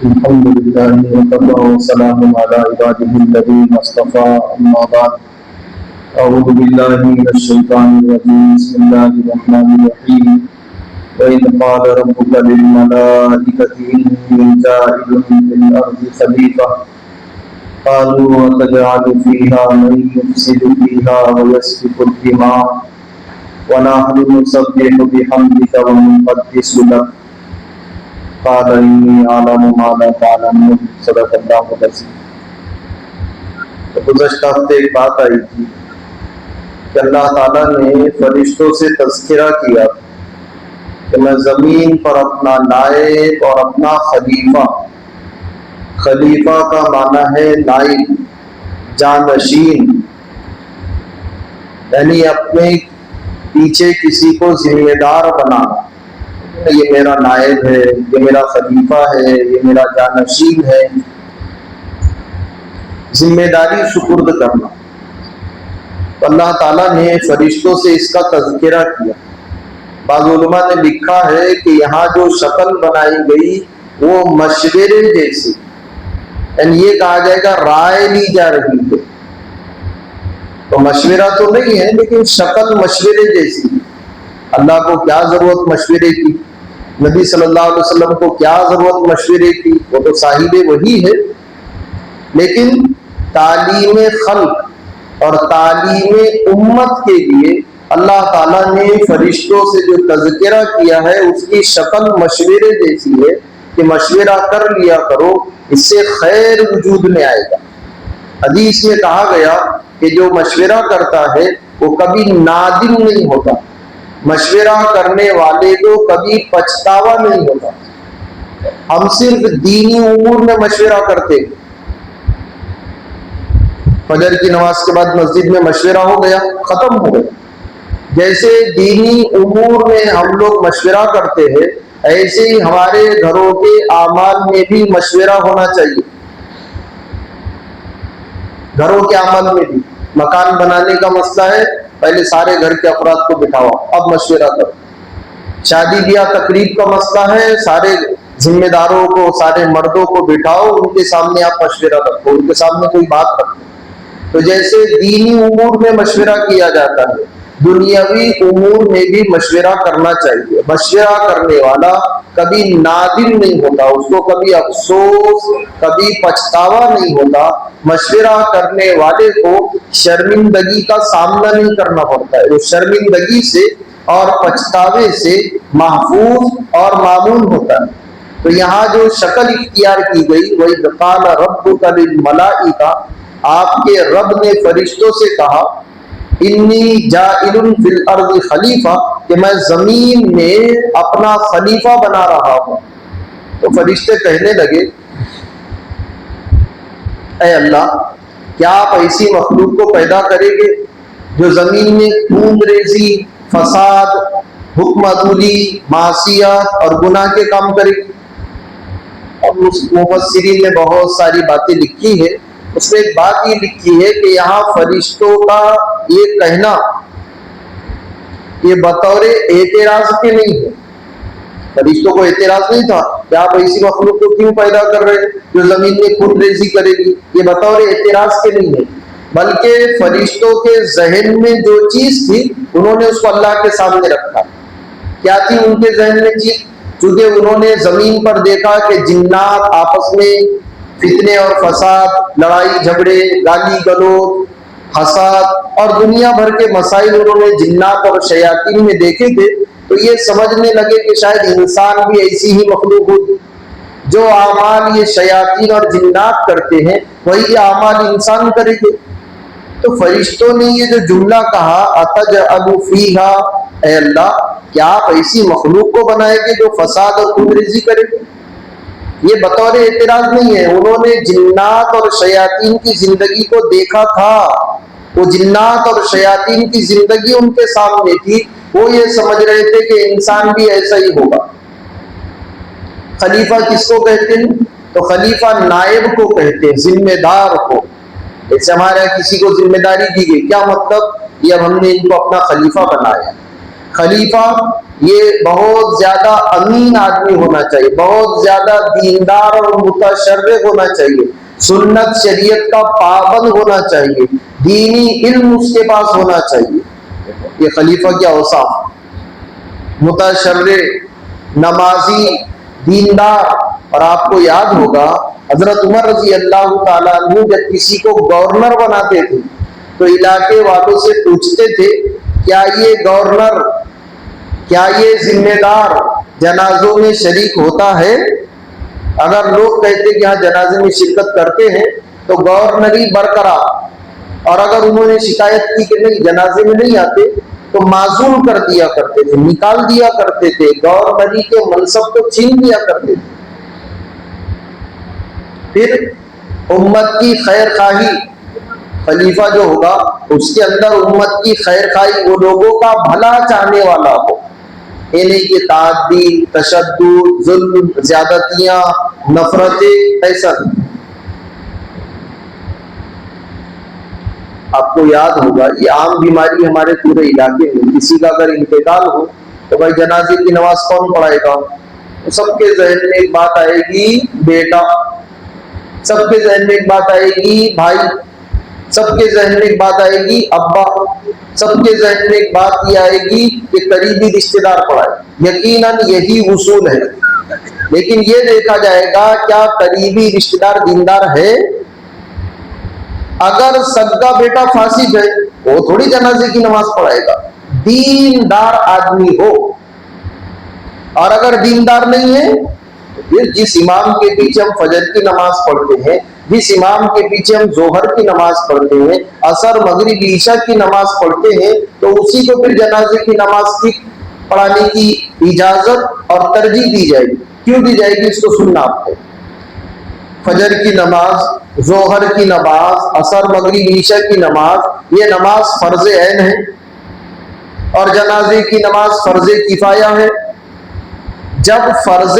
الحمد لله وكفى وسلام على عباده الذين اصطفى أما بعد أعوذ بالله من الشيطان الرجيم بسم الله الرحمن الرحيم وإذ قال ربك للملائكة إني جاعل في الأرض خليفة قالوا وتجعل فيها من يفسد فيها ويسفك الدماء ونحن نسبح بحمدك ونقدس لك قال إني أعلم ما لا تعلمون صدق اللہ العظیم۔ گزشتہ ہفتے ایک بات آئی تھی کہ اللہ تعالیٰ نے فرشتوں سے تذکرہ کیا کہ میں زمین پر اپنا نائب اور اپنا خلیفہ کا معنی ہے نائب، جانشین، یعنی اپنے پیچھے کسی کو ذمہ دار بنانا۔ یہ میرا نائب ہے، یہ میرا خلیفہ ہے، یہ میرا جانشین ہے، ذمہ داری سپرد کرنا۔ تو اللہ تعالیٰ نے فرشتوں سے اس کا تذکرہ کیا۔ بعض علماء نے لکھا ہے کہ یہاں جو شکل بنائی گئی وہ مشورے جیسی، یعنی یہ کہا جائے گا رائے لی جا رہی ہے، تو مشورہ تو نہیں ہے لیکن شکل مشورے جیسی۔ اللہ کو کیا ضرورت مشورے کی، نبی صلی اللہ علیہ وسلم کو کیا ضرورت مشورے کی، وہ تو صاحب وحی ہے، لیکن تعلیم خلق اور تعلیم امت کے لیے اللہ تعالیٰ نے فرشتوں سے جو تذکرہ کیا ہے اس کی شکل مشورے جیسی ہے کہ مشورہ کر لیا کرو، اس سے خیر وجود میں آئے گا۔ حدیث میں کہا گیا کہ جو مشورہ کرتا ہے وہ کبھی نادم نہیں ہوتا، مشورہ کرنے والے کو کبھی پچھتاوا نہیں ہوتا۔ ہم صرف دینی امور میں مشورہ کرتے ہیں، فجر کی نماز کے بعد مسجد میں مشورہ ہو گیا، ختم ہو گیا۔ جیسے دینی امور میں ہم لوگ مشورہ کرتے ہیں، ایسے ہی ہمارے گھروں کے اعمال میں بھی مشورہ ہونا چاہیے۔ گھروں کے اعمال میں بھی مکان بنانے کا مسئلہ ہے، پہلے سارے گھر کے افراد کو بٹھاؤ، اب مشورہ کرو۔ شادی بیاہ تقریب کا مسئلہ ہے، سارے ذمہ داروں کو، سارے مردوں کو بٹھاؤ، ان کے سامنے آپ مشورہ رکھو، ان کے سامنے کوئی بات رکھو۔ تو جیسے دینی امور میں مشورہ کیا جاتا ہے، دنیاوی امور میں بھی مشورہ کرنا چاہیے۔ مشورہ کرنے والا کبھی نادم نہیں ہوتا، اس کو کبھی افسوس، کبھی پچھتاوا نہیں ہوتا۔ مشورہ کرنے والے کو شرمندگی کا سامنا نہیں کرنا پڑتا ہے، وہ شرمندگی سے اور پچھتاوے سے محفوظ اور معمون ہوتا ہے۔ تو یہاں جو شکل اختیار کی گئی وَإِذْ قَالَ رَبُّكَ لِلْمَلَائِكَةِ، آپ کے رب نے فرشتوں سے کہا انی جاعل فی الارض خلیفہ، کہ میں زمین میں اپنا خلیفہ بنا رہا ہوں۔ تو فرشتے کہنے لگے اے اللہ، کیا آپ ایسی مخلوق کو پیدا کریں گے جو زمین میں خون ریزی، فساد، حکم عدولی، معصیت اور گناہ کے کام کرے گی؟ اور مفسرین نے بہت ساری باتیں لکھی ہے، اس میں ایک بات یہ لکھی ہے کہ یہاں فرشتوں کا یہ کہنا یہ بطور اعتراض کے نہیں ہے۔ فرشتوں کو اعتراض نہیں تھا کہ آپ ایسی مخلوق کو کیوں پیدا کر رہے ہیں جو زمین میں خون ریزی کرے گی، یہ بطور اعتراض کے نہیں ہے، بلکہ فرشتوں کے ذہن میں جو چیز تھی انہوں نے اس کو اللہ کے سامنے رکھا۔ کیا تھی ان کے ذہن میں چیز؟ چونکہ انہوں نے زمین پر دیکھا کہ جنات آپس میں فتنے اور فساد، لڑائی جھگڑے، گالی گلوچ، حسد اور دنیا بھر کے مسائل انہوں نے جنات اور شیاطین میں دیکھے تھے، تو یہ سمجھنے لگے کہ شاید انسان بھی ایسی ہی مخلوق ہوگی۔ جو اعمال یہ شیاطین اور جنات کرتے ہیں وہی اعمال انسان کریں گے۔ تو فرشتوں نے یہ جو جملہ کہا اتجعل فیہا، اے اللہ کیا آپ ایسی مخلوق کو بنائیں گے جو فساد اور خون ریزی کرے گی، یہ بطور اعتراض نہیں ہے۔ انہوں نے جنات اور شیاطین کی زندگی کو دیکھا تھا، وہ جنات اور شیاطین کی زندگی ان کے سامنے تھی، وہ یہ سمجھ رہے تھے کہ انسان بھی ایسا ہی ہوگا۔ خلیفہ کس کو کہتے ہیں؟ تو خلیفہ نائب کو کہتے ہیں، ذمہ دار کو۔ جیسے ہمارے یہاں کسی کو ذمہ داری دی گئی، کیا مطلب؟ یہ اب ہم نے ان کو اپنا خلیفہ بنایا۔ خلیفہ یہ بہت زیادہ امین آدمی ہونا چاہیے، بہت زیادہ دیندار اور متشرع ہونا چاہیے، سنت شریعت کا پابند ہونا چاہیے، دینی علم اس کے پاس ہونا چاہیے۔ یہ خلیفہ کے اوصاف، متشرع، نمازی، دیندار۔ اور آپ کو یاد ہوگا حضرت عمر رضی اللہ تعالیٰ عنہ جب کسی کو گورنر بناتے تھے تو علاقے والوں سے پوچھتے تھے کیا یہ گورنر، کیا یہ ذمہ دار جنازوں میں شریک ہوتا ہے؟ اگر لوگ کہتے کہ ہاں جنازے میں شرکت کرتے ہیں تو گورنری برقرار، اور اگر انہوں نے شکایت کی کہ نہیں جنازے میں نہیں آتے تو معزول کر دیا کرتے تھے، نکال دیا کرتے تھے، گورنری کے منصب کو چھین دیا کرتے تھے۔ پھر امت کی خیر خواہی، خلیفہ جو ہوگا اس کے اندر امت کی خیر خواہی، وہ لوگوں کا بھلا چاہنے والا ہو، یہ نہیں کہ تعدی، تشدد، ظلم، زیادتیاں، نفرتیں، ایسا نہیں۔ آپ کو یاد ہوگا یہ عام بیماری ہمارے پورے علاقے میں، کسی کا اگر انتقال ہو تو بھائی جنازے کی نماز کون پڑھائے گا؟ سب کے ذہن میں ایک بات آئے گی بیٹا، سب کے ذہن میں ایک بات آئے گی بھائی، سب کے ذہن میں ایک بات آئے گی ابا، سب کے ذہن میں ایک بات یہ آئے گی کہ قریبی رشتہ دار پڑھائے۔ یقیناً یہی اصول ہے، لیکن یہ دیکھا جائے گا کیا قریبی رشتہ دار دیندار ہے؟ اگر سگا بیٹا فاسق ہے وہ تھوڑی جنازے کی نماز پڑھائے گا، دیندار آدمی ہو۔ اور اگر دیندار نہیں ہے پھر جس امام کے پیچھے ہم فجر کی نماز پڑھتے ہیں، جس امام کے پیچھے ہم ظہر کی نماز پڑھتے ہیں، عصر، مغرب، عشاء کی نماز پڑھتے ہیں، تو اسی کو پھر جنازے کی نماز کی پڑھانے کی اجازت اور ترجیح دی جائے گی۔ کیوں دی جائے گی اس کو سننا آپ کو۔ فجر کی نماز، ظہر کی نماز، عصر، مغرب، عشاء کی نماز، یہ نماز فرض عین ہے، اور جنازے کی نماز فرض کفایہ ہے۔ جب فرض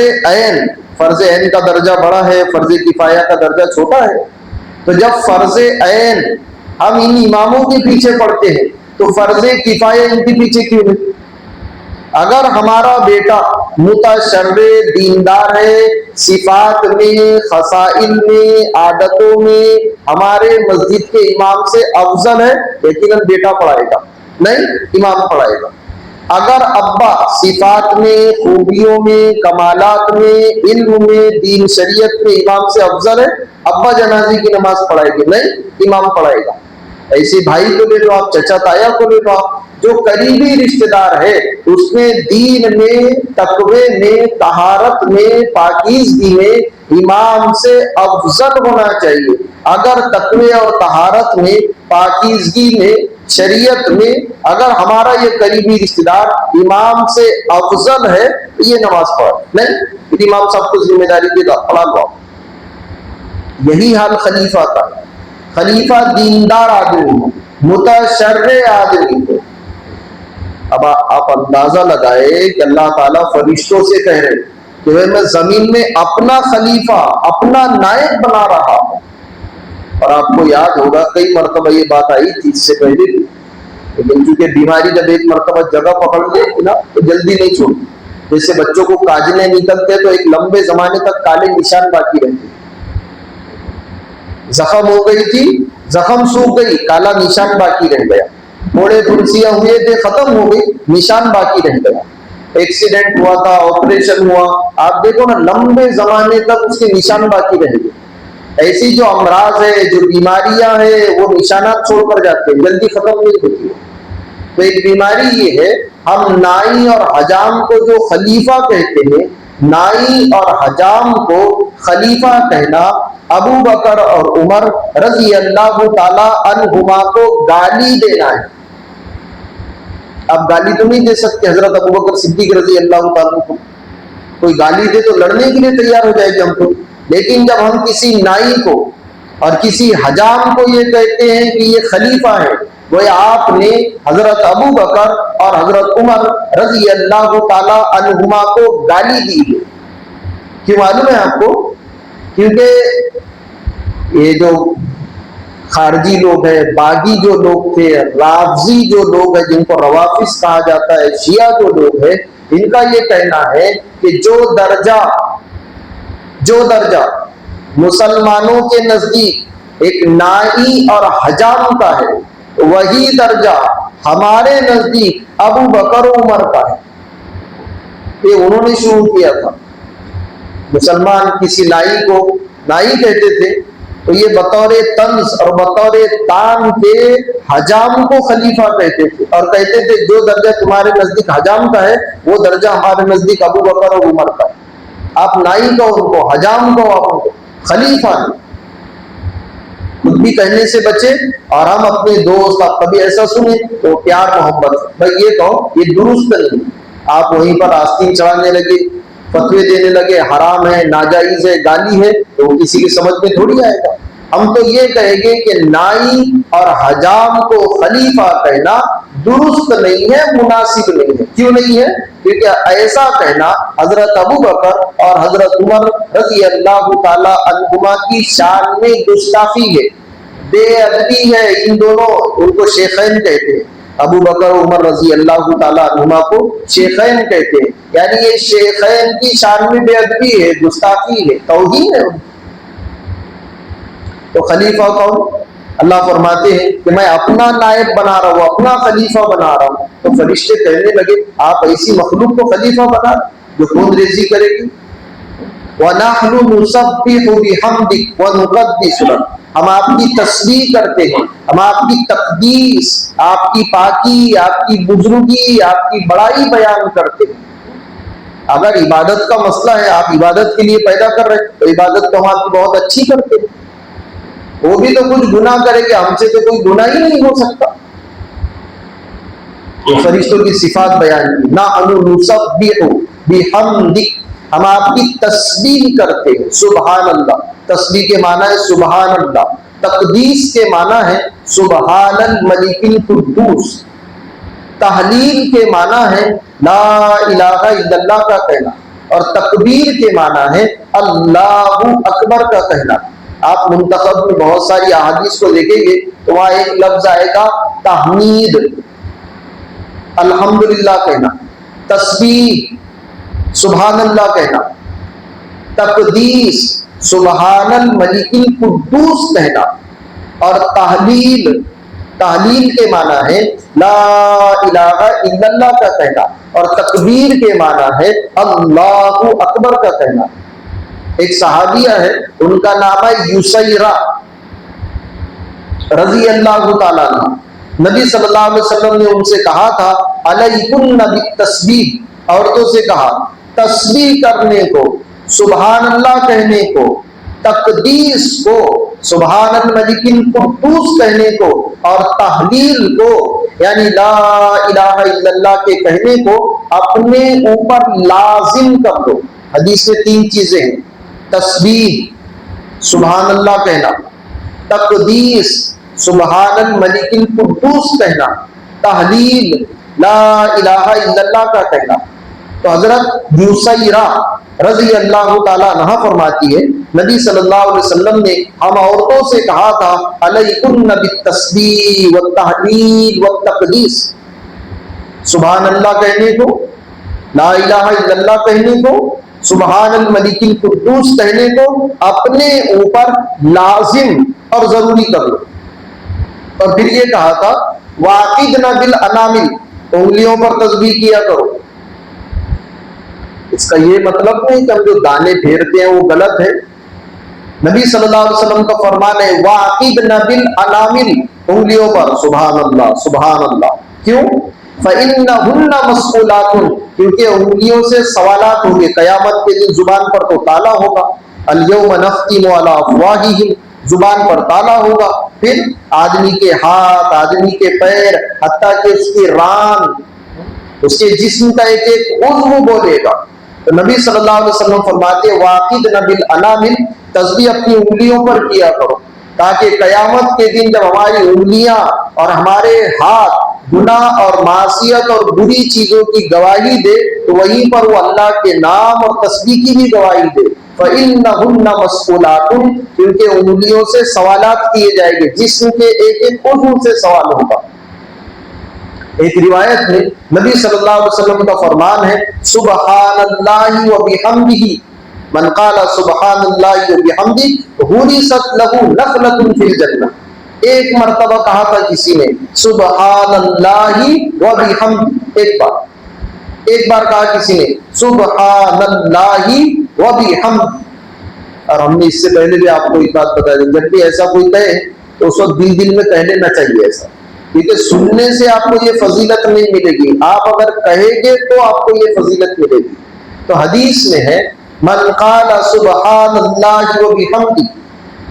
عین کا درجہ بڑا ہے، فرض کفایہ کا درجہ چھوٹا ہے، تو جب فرض عین ہم ان اماموں کے پیچھے پڑھتے ہیں تو فرض کفایہ ان کے پیچھے کیوں نہیں؟ اگر ہمارا بیٹا متشرع دیندار ہے، صفات میں، خصائل میں، عادتوں میں ہمارے مسجد کے امام سے افضل ہے، یقیناً بیٹا پڑھائے گا، نہیں امام پڑھائے گا۔ اگر ابا صفات میں، خوبیوں میں، کمالات میں، علم میں، دین شریعت میں امام سے افضل ہے، ابا جنازے کی نماز پڑھائے گی، نہیں امام پڑھائے گا۔ ایسے بھائی کو لے لو آپ، چچا تایا کو لے لو آپ، جو قریبی رشتہ دار ہے اس میں دین میں، تقوی میں، طہارت میں، پاکیزگی میں امام سے افضل ہونا چاہیے۔ اگر تقوی اور طہارت میں، پاکیزگی میں، شریعت میں اگر ہمارا یہ قریبی رشتہ دار امام سے افضل ہے تو یہ نماز پڑھ نہیں، امام صاحب کو ذمہ داری دے گا، پڑھا لو۔ یہی حال خلیفہ کا، خلیفہ دیندار آدمی ہو، متشرع آدمی ہو۔ اب آپ اندازہ لگائے کہ اللہ تعالیٰ فرشتوں سے کہہ رہے کہ میں زمین میں اپنا خلیفہ، اپنا نائب بنا رہا ہوں۔ اور آپ کو یاد ہوگا کئی مرتبہ یہ بات آئی تھی اس سے پہلے بھی، لیکن چونکہ بیماری جب ایک مرتبہ جگہ پکڑ لے نا تو جلدی نہیں چھوڑتی۔ جیسے بچوں کو کاجلیں نکلتے تو ایک لمبے زمانے تک کالے نشان باقی رہتے، زخم ہو گئی تھی، زخم سوکھ گئی، کالا نشان باقی رہ گیا، موڑے پھنسیاں ہوئے تھے، ختم ہو گئی، نشان باقی رہ گیا۔ ایکسیڈنٹ ہوا تھا، آپریشن ہوا، آپ دیکھو نا لمبے زمانے تک اس کے نشان باقی رہ گئے۔ ایسی جو امراض ہے، جو بیماریاں ہیں، وہ نشانات چھوڑ کر جاتے ہیں، جلدی ختم نہیں ہوتی۔ تو ایک بیماری یہ ہے، ہم نائی اور حجام کو جو خلیفہ کہتے ہیں، نائی اور حجام کو خلیفہ کہنا ابو بکر اور عمر رضی اللہ تعالی عنہما کو گالی دینا ہے۔ اب گالی تو نہیں دے سکتے حضرت ابو بکر صدیق رضی اللہ تعالیٰ کو، کوئی گالی دے تو لڑنے کے لیے تیار ہو جائے گی ہم کو، لیکن جب ہم کسی نائی کو اور کسی حجام کو یہ کہتے ہیں کہ یہ خلیفہ ہے، وہ آپ نے حضرت ابو بکر اور حضرت عمر رضی اللہ تعالی عنہما کو گالی دی ہے۔ کیوں معلوم ہے آپ کو؟ کیونکہ یہ جو خارجی لوگ ہیں، باغی جو لوگ تھے، رافضی جو لوگ ہیں جن کو روافض کہا جاتا ہے، شیعہ جو لوگ ہیں، ان کا یہ کہنا ہے کہ جو درجہ مسلمانوں کے نزدیک ایک نائی اور حجام کا ہے، وہی درجہ ہمارے نزدیک ابو بکر و عمر کا ہے۔ یہ انہوں نے شروع کیا تھا۔ مسلمان کسی نائی کو نائی کہتے تھے تو یہ بطور طنز اور بطور تان کے حجام کو خلیفہ کہتے تھے، اور کہتے تھے جو درجہ تمہارے نزدیک حجام کا ہے وہ درجہ ہمارے نزدیک ابو بکر اور عمر کا ہے۔ آپ نائی کو ان کو، حجام کو آپ ان کو، خلیفہ نہیں۔ خود بھی کہنے سے بچے، اور ہم اپنے دوست آپ کبھی ایسا سنیں تو پیار محبت بھائی یہ کہو، یہ درست نہیں۔ آپ وہیں پر آستین چڑھانے لگے، فتوے دینے لگے، حرام ہے، ناجائز ہے، گالی ہے، تو کسی کی سمجھ میں تھوڑی آئے گا۔ ہم تو یہ کہیں گے کہ نائی اور حجام کو خلیفہ کہنا درست نہیں ہے، مناسب نہیں ہے۔ کیوں نہیں ہے؟ کیونکہ ایسا کہنا حضرت ابو بکر اور حضرت عمر رضی اللہ تعالی عنہما کی شان میں گستاخی ہے، بے ادبی ہے۔ ان دونوں، ان کو شیخین کہتے ہیں، ابو بکر و عمر رضی اللہ تعالی عنہما کو شیخین کہتے ہیں، یعنی یہ شیخین کی شان میں بے ادبی ہے، گستاخی ہے، توہین ہے۔ تو خلیفہ کون؟ اللہ فرماتے ہیں کہ میں اپنا نائب بنا رہا ہوں، اپنا خلیفہ بنا رہا ہوں۔ تو فرشتے کہنے لگے آپ ایسی مخلوق کو خلیفہ بنا جو خون ریزی کرے گی؟ وَنَحْنُ نُسَبِّحُ بِحَمْدِكَ وَنُقَدِّسُ لَكَ، ہم آپ کی تسبیح کرتے ہیں، ہم آپ کی تقدیس، آپ کی پاکی، آپ کی بزرگی، آپ کی بڑائی بیان کرتے ہیں۔ اگر عبادت کا مسئلہ ہے، آپ عبادت کے لیے پیدا کر رہے ہیں تو عبادت تو ہم آپ کی بہت اچھی کرتے ہیں۔ وہ بھی تو کچھ گناہ کرے گا، ہم سے تو کوئی گناہ ہی نہیں ہو سکتا۔ تو فرشتوں کی صفات بیان کی، نَحْنُ نُسَبِّحُ بِحَمْدِكَ، ہم آپ کی تسبیح کرتے ہیں۔ سبحان اللہ، تسبیح کے معنی ہے سبحان اللہ، تقدیس کے معنی ہے سبحان الملک القدوس، تحلیل کے معنی ہے لا الہ الا اللہ کا کہنا، اور تکبیر کے معنی ہے اللہ اکبر کا کہنا۔ آپ منتخب میں بہت ساری احادیث کو دیکھیں گے تو وہاں ایک لفظ آئے گا تحمید، الحمدللہ کہنا، تسبیح سبحان اللہ کہنا، تقدیس سبحان الملک القدوس کہنا، اور تحلیل کے معنی ہے لا الہ الا اللہ کا کہنا، اور تکبیر کے معنی ہے اللہ اکبر کا کہنا۔ ایک صحابیہ ہے، ان کا نام ہے یسیرہ رضی اللہ تعالیٰ عنہ۔ نبی صلی اللہ علیہ وسلم نے ان سے کہا تھا علیکن بالتسبیح، عورتوں سے کہا تسبیح کرنے کو، سبحان اللہ کہنے کو، تقدیس کو، سبحان الملک القدوس کہنے کو، اور تحلیل کو یعنی لا الہ الا اللہ کے کہنے کو اپنے اوپر لازم کر دو۔ حدیث میں 3 چیزیں ہیں، تسبیح سبحان اللہ کہنا، تقدیس سبحان الملک القدوس کہنا، تحلیل لا الہ الا اللہ کا کہنا۔ تو حضرت یسیرہ رضی اللہ تعالیٰ عنہ فرماتی ہے نبی صلی اللہ علیہ وسلم نے ہم عورتوں سے کہا تھا علیکن بالتسبیح والتحلیل والتقدیس، سبحان اللہ کہنے کو، لا الہ الا اللہ کہنے کو، سبحان الملک القدوس کہنے کو اپنے اوپر لازم اور ضروری کر لو۔ اور پھر یہ کہا تھا واقدنا بالانامل، انگلیوں پر تسبیح کیا کرو۔ اس کا یہ مطلب نہیں کہ ہم جو دانے پھیرتے ہیں وہ غلط ہے۔ نبی صلی اللہ علیہ وسلم کا فرمان ہے واقدنا بالانامل، انگلیوں پر سبحان اللہ سبحان اللہ۔ کیوں؟ فَإِنَّهُنَّ مَسْئُولَاتٌ، کیونکہ انگلیوں سے سوالات ہوں گے قیامت کے دن۔ زبان پر تو تالا ہوگا، الْيَوْمَ نَخْتِمُ عَلَىٰ أَفْوَاهِهِمْ، زبان پر تالا ہوگا۔ پھر آدمی کے ہاتھ، آدمی کے پیر، حتیٰ کہ اس کی ران، اس کے جسم کا ایک ایک عضو بولے گا۔ تو نبی صلی اللہ علیہ وسلم فرماتے ہیں واقدنا بالانامل، تسبیح اپنی انگلیوں پر کیا کرو، تاکہ قیامت کے دن جب ہماری انگلیاں اور ہمارے ہاتھ گناہ اور معصیت اور بری چیزوں کی گواہی دے تو وہیں پر وہ اللہ کے نام اور تسبیح کی بھی گواہی دے۔ فَإِنَّهُنَّ مَسْئُولَاتٌ، کیونکہ انگلیوں سے سوالات کیے جائیں گے، جسم کے ایک ایک عضو سے سوال ہوگا۔ ایک روایت میں نبی صلی اللہ علیہ وسلم کا فرمان ہے سبحان اللہ و بحمدہ من قال سبحان اللہ و بحمدہ غرست لہ نخلۃ فی الجنہ. ایک مرتبہ کہا تھا کسی نے سبحان اللہ و بحمدہ، ایک بار کہا کسی نے سبحان اللہ و بحمدہ. اور ہم نے اس سے پہلے بھی آپ کو ایک بات بتا دی، جب بھی ایسا کوئی کہے تو اس وقت دل میں کہہ لینا چاہیے ایسا، کیونکہ سننے سے آپ کو یہ فضیلت نہیں ملے گی، آپ اگر کہیں گے تو آپ کو یہ فضیلت ملے گی. تو حدیث میں ہے من قال سبحان اللہ و بحمدہ،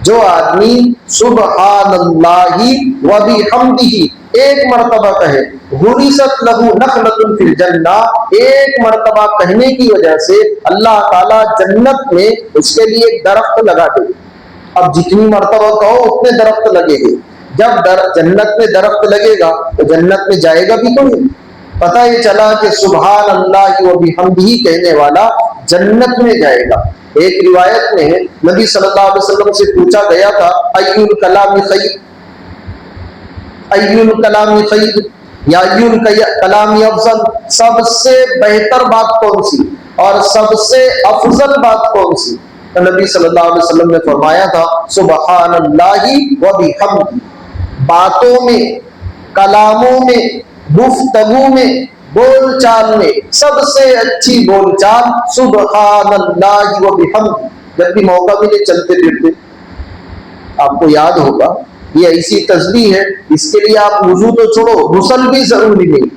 جو آدمی سبحان اللہ و بحمدہ ایک مرتبہ کہے غرست لہ نخلۃ فی الجنہ، ایک مرتبہ کہنے کی وجہ سے اللہ تعالیٰ جنت میں اس کے لیے ایک درخت لگا دے. اب جتنی مرتبہ کہو اتنے درخت لگے گے. جب جنت میں درخت لگے گا تو جنت میں جائے گا بھی کوئی. پتہ یہ چلا کہ سبحان اللہ و بحمدہ کہنے والا جنت میں جائے گا. ایک روایت میں ہے نبی صلی اللہ علیہ وسلم سے پوچھا گیا تھا ای الکلام خیر، ای الکلام خیر یا ای الکلام افضل، سب سے بہتر بات کون سی اور سب سے افضل بات کون سی؟ تو نبی صلی اللہ علیہ وسلم نے فرمایا تھا سبحان اللہ و بحمدہ. باتوں میں، کلاموں میں، گفتگو میں، بول چال میں سب سے اچھی بول چال سبحان اللہ و بحمدہ. جب بھی موقع ملے چلتے پھرتے، آپ کو یاد ہوگا یہ ایسی تسبیح ہے، اس کے لیے آپ وضو تو چھوڑو، غسل بھی ضروری نہیں.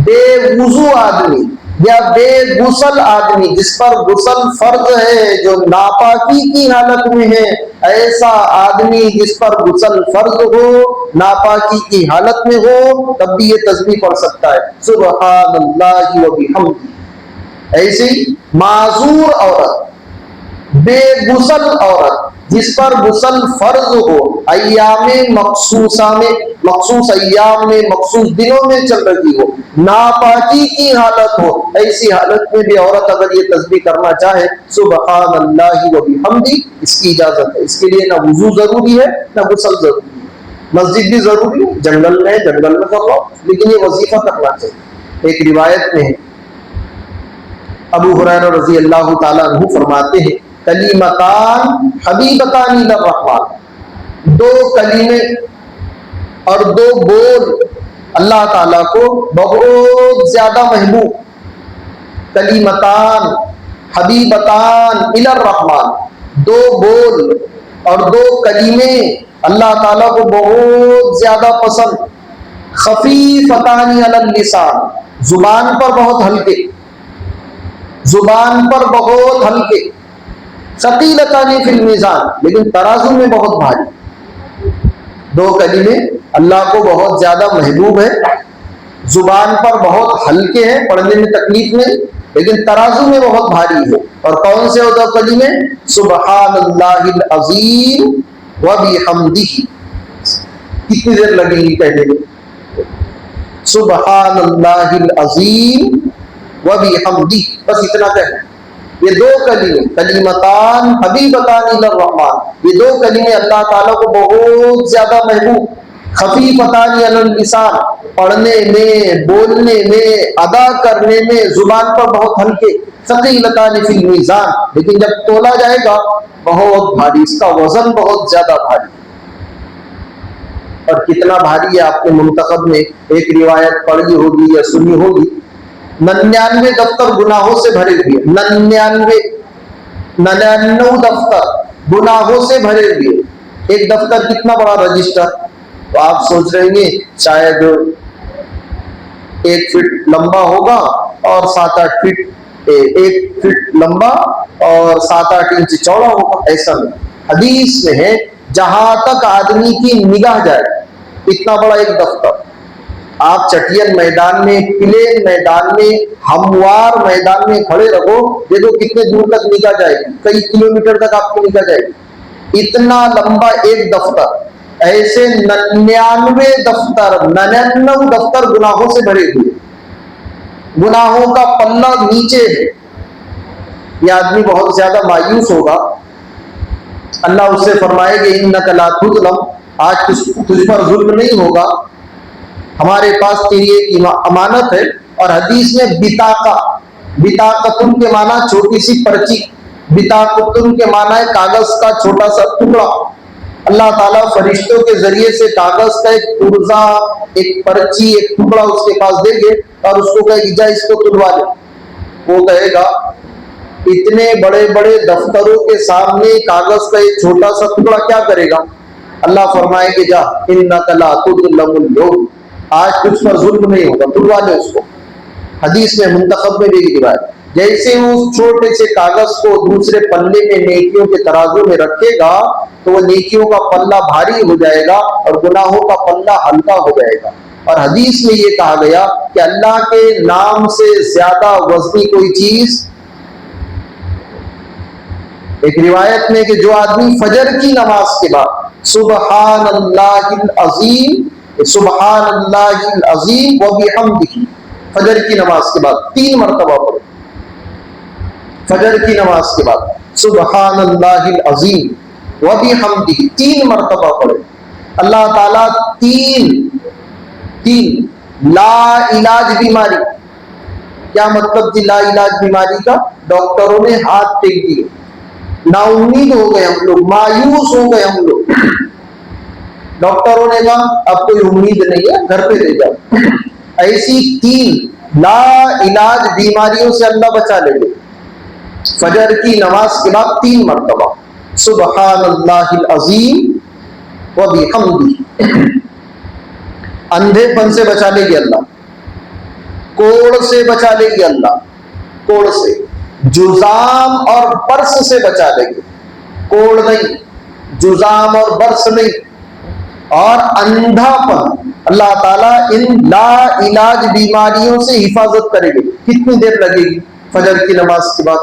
بے وضو آدمی یا بے غسل آدمی جس پر غسل فرض ہے، جو ناپاکی کی حالت میں ہے، ایسا آدمی جس پر غسل فرض ہو، ناپاکی کی حالت میں ہو، تب بھی یہ تسبیح پڑھ سکتا ہے سبحان اللہ و بحمدہ. ایسے ہی معذور عورت، بے غسل عورت جس پر غسل فرض ہو، ایام مخصوصہ میں، مخصوص ایام میں، مخصوص دنوں میں چل رہی ہو، ناپاکی کی حالت ہو، ایسی حالت میں بھی عورت اگر یہ تسبیح کرنا چاہے سبحان اللہ و بحمدہ، اس کی اجازت ہے. اس کے لیے نہ وضو ضروری ہے نہ غسل ضروری ہے. مسجد بھی ضروری ہے، جنگل میں کر لو، لیکن یہ وظیفہ کرنا چاہیے. ایک روایت میں ابو ہریرہ رضی اللہ تعالیٰ عنہ فرماتے ہیں کلیمتان حبیبتان الی الرحمن، دو کلمے اور دو بول اللہ تعالیٰ کو بہت زیادہ محبوب. کلیمتان حبیبتان الی الرحمن، دو بول اور دو کلمے اللہ تعالیٰ کو بہت زیادہ پسند. خفیفتان علی اللسان، زبان پر بہت ہلکے، زبان پر بہت ہلکے. ثقیلتان فی المیزان، لیکن ترازو میں بہت بھاری. دو کلمے اللہ کو بہت زیادہ محبوب ہے، زبان پر بہت ہلکے ہیں، پڑھنے میں تکلیف نہیں، لیکن ترازو میں بہت بھاری ہے. اور کون سے دو کلمے؟ سبحان اللہ العظیم و بحمدہ. کتنی دیر لگے گی کہنے میں؟ سبحان اللہ العظیم و بحمدہ، بس اتنا کہنا. یہ دو کلمے کلیمتان حبیبتان الی الرحمن، یہ دو کلمے اللہ تعالیٰ کو بہت زیادہ محبوب. خفیفتان علی اللسان، پڑھنے میں، بولنے میں، ادا کرنے میں زبان پر بہت ہلکے. ثقیلتان فی المیزان، لیکن جب تولا جائے گا بہت بھاری، اس کا وزن بہت زیادہ بھاری. اور کتنا بھاری ہے آپ نے منتخب میں ایک روایت پڑھی ہوگی یا سنی ہوگی، 99 دفتر گناہوں سے بھرے ہوئے، 99 دفتر گناہوں سے بھرے ہوئے. ایک دفتر کتنا بڑا رجسٹر؟ تو آپ سوچ رہے ہیں شاید 1 فٹ لمبا ہوگا اور 7-8 فٹ، 1 فٹ لمبا اور 7-8 انچ چوڑا ہوگا. ایسا نہیں. حدیث میں ہے جہاں تک آدمی کی نگاہ جائے اتنا بڑا ایک دفتر. آپ چٹین میدان میں، پلین میدان میں، ہموار میدان میں کھڑے رہو، دیکھو کتنے دور تک نگاہ جائے گی، کئی کلومیٹر تک آپ کی نگاہ جائے گی. اتنا لمبا ایک دفتر. ایسے 99 دفتر گناہوں سے بھرے ہوئے، گناہوں کا پلہ نیچے ہے. یہ آدمی بہت زیادہ مایوس ہوگا. اللہ اس سے فرمائے گا انک لا تظلم، آج تجھ پر ظلم نہیں ہوگا. ہمارے پاس تیری ایک امانت ہے. اور حدیث میں بطاقہ، بطاقتن کے معنی چھوٹی سی پرچی، بطاقتن کے معنی ہے کاغذ کا چھوٹا سا ٹکڑا. اللہ تعالیٰ فرشتوں کے ذریعے سے کاغذ کا ایک پرزہ، ایک پرچی، ایک ٹکڑا اس کے پاس دیں گے اور اس کو کہے گی جا اس کو تلوا لے. وہ کہے گا اتنے بڑے بڑے دفتروں کے سامنے کاغذ کا ایک چھوٹا سا ٹکڑا کیا کرے گا؟ اللہ فرمائے کہ جا انک لا تظلم اليوم، آج کچھ پر ظلم نہیں ہوگا، تلوا لے اس کو. حدیث میں منتخب میں بھی روایت. جیسے وہ اس چھوٹے سے کاغذ کو دوسرے پلے میں نیکیوں کے ترازو میں رکھے گا تو وہ نیکیوں کا پلہ بھاری ہو جائے گا اور گناہوں کا پلہ ہلکا ہو جائے گا. اور حدیث میں یہ کہا گیا کہ اللہ کے نام سے زیادہ وزنی کوئی چیز، ایک روایت میں کہ جو آدمی فجر کی نماز کے بعد سبحان اللہ العظیم، سبحان اللہ العظیم وبحمدہ، فجر کی نماز کے بعد 3 مرتبہ پڑھے، فجر کی نماز کے بعد سبحان اللہ العظیم وبحمدہ 3 مرتبہ پڑھے، اللہ تعالیٰ تین لا علاج بیماری. کیا مطلب جی لا علاج بیماری کا؟ ڈاکٹروں نے ہاتھ ٹیک دیے، نا امید ہو گئے ہم لوگ، مایوس ہو گئے ہم لوگ. ڈاکٹروں نے کہا اب کوئی امید نہیں ہے، گھر پہ لے جاؤ. ایسی 3 لا علاج بیماریوں سے اللہ بچا لے گے. فجر کی نماز کے بعد 3 مرتبہ سبحان اللہ العظیم وبحمدہ. اندھے پن سے بچا لے گی اللہ، کوڑ سے بچا لے گی اللہ، کوڑ سے، جزام اور برس سے بچا لے گی، کوڑ نہیں، جزام اور برس نہیں. اور اندھا پن اللہ تعالیٰ ان لا علاج بیماریوں سے حفاظت کرے گی. کتنی دیر لگے گی؟ فجر کی نماز کے بعد،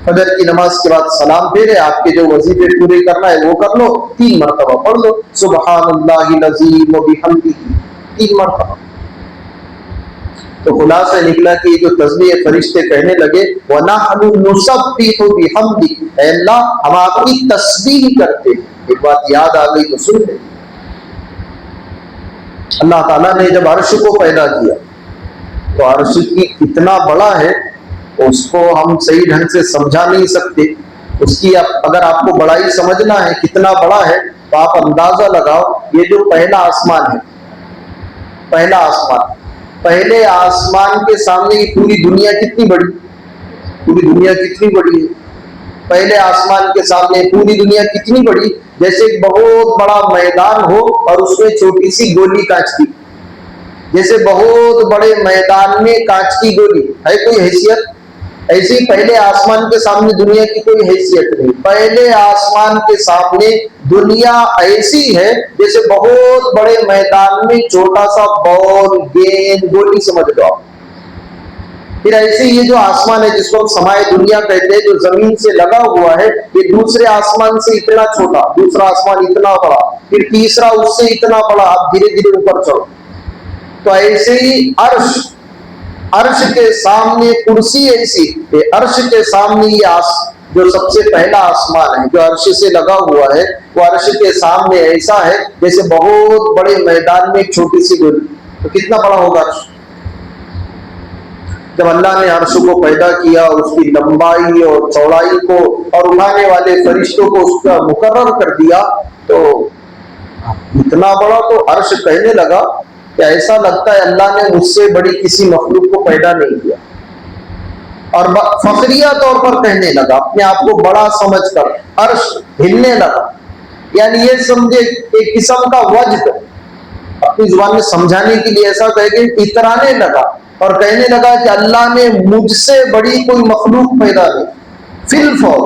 فجر کی نماز کے بعد سلام پھیرے، آپ کے جو وظیفے پورے کرنا ہے وہ کر لو، 3 مرتبہ پڑھ لو سبحان اللہ العظیم وبحمدہ 3 مرتبہ. تو خلاصہ نکلا کہ یہ جو تسبیح فرشتے کہنے لگے وَنَحْنُ نُسَبِّحُ بِحَمْدِكَ، اے اللہ ہم آپ کی تسبیح کرتے ہیں. ایک بات یاد آ گئی تو سن لیں. اللہ تعالیٰ نے جب عرش کو پیدا کیا تو عرش کی کتنا بڑا ہے اس کو ہم صحیح ڈھنگ سے سمجھا نہیں سکتے. اس کی اگر آپ کو بڑائی سمجھنا ہے کتنا بڑا ہے تو آپ اندازہ لگاؤ. یہ جو پہلا آسمان ہے، پہلا آسمان، پہلے آسمان کے سامنے یہ پوری دنیا کتنی بڑی، پوری دنیا کتنی بڑی ہے. پہلے آسمان کے سامنے پوری دنیا کتنی بڑی، جیسے ایک بہت بڑا میدان ہو اور اس میں چھوٹی سی گولی کانچ کی، جیسے بہت بڑے میدان میں کانچ کی گولی ہے کوئی حیثیت؟ ایسے ہی پہلے آسمان کے سامنے دنیا کی کوئی حیثیت نہیں. پہلے آسمان کے سامنے دنیا ایسی ہے جیسے بہت بڑے میدان میں چھوٹا سا بال، گیند، گولی سمجھ لو آپ. پھر ایسے یہ جو آسمان ہے جس کو ہم سمائے دنیا کہتے ہیں، جو زمین سے لگا ہوا ہے، یہ دوسرے آسمان سے اتنا چھوٹا، دوسرا آسمان اتنا بڑا، پھر تیسرا اس سے اتنا بڑا، آپ دھیرے دھیرے اوپر چڑھو. تو ایسے ہی عرش، عرش کے سامنے کرسی ایسی، عرش کے سامنے یہ جو سب سے پہلا آسمان ہے جو عرش سے لگا ہوا ہے، وہ عرش کے سامنے ایسا ہے جیسے بہت بڑے میدان میں ایک چھوٹی سی گولی. تو کتنا بڑا ہوگا عرش؟ جب اللہ نے عرش کو پیدا کیا، اس کی لمبائی اور چوڑائی کو اور اٹھانے والے فرشتوں کو اس کا مقرر کر دیا، تو اتنا بڑا تو عرش کہنے لگا کہ ایسا لگتا ہے اللہ نے مجھ سے بڑی کسی مخلوق کو پیدا نہیں کیا. اور فخریہ طور پر کہنے لگا، اپنے آپ کو بڑا سمجھ کر عرش ہلنے لگا. یعنی یہ سمجھے ایک قسم کا وجد، اپنی زبان میں سمجھانے کے لیے ایسا کہہ کے اترانے لگا اور کہنے لگا کہ اللہ نے مجھ سے بڑی کوئی مخلوق پیدا نہیں. فی الفور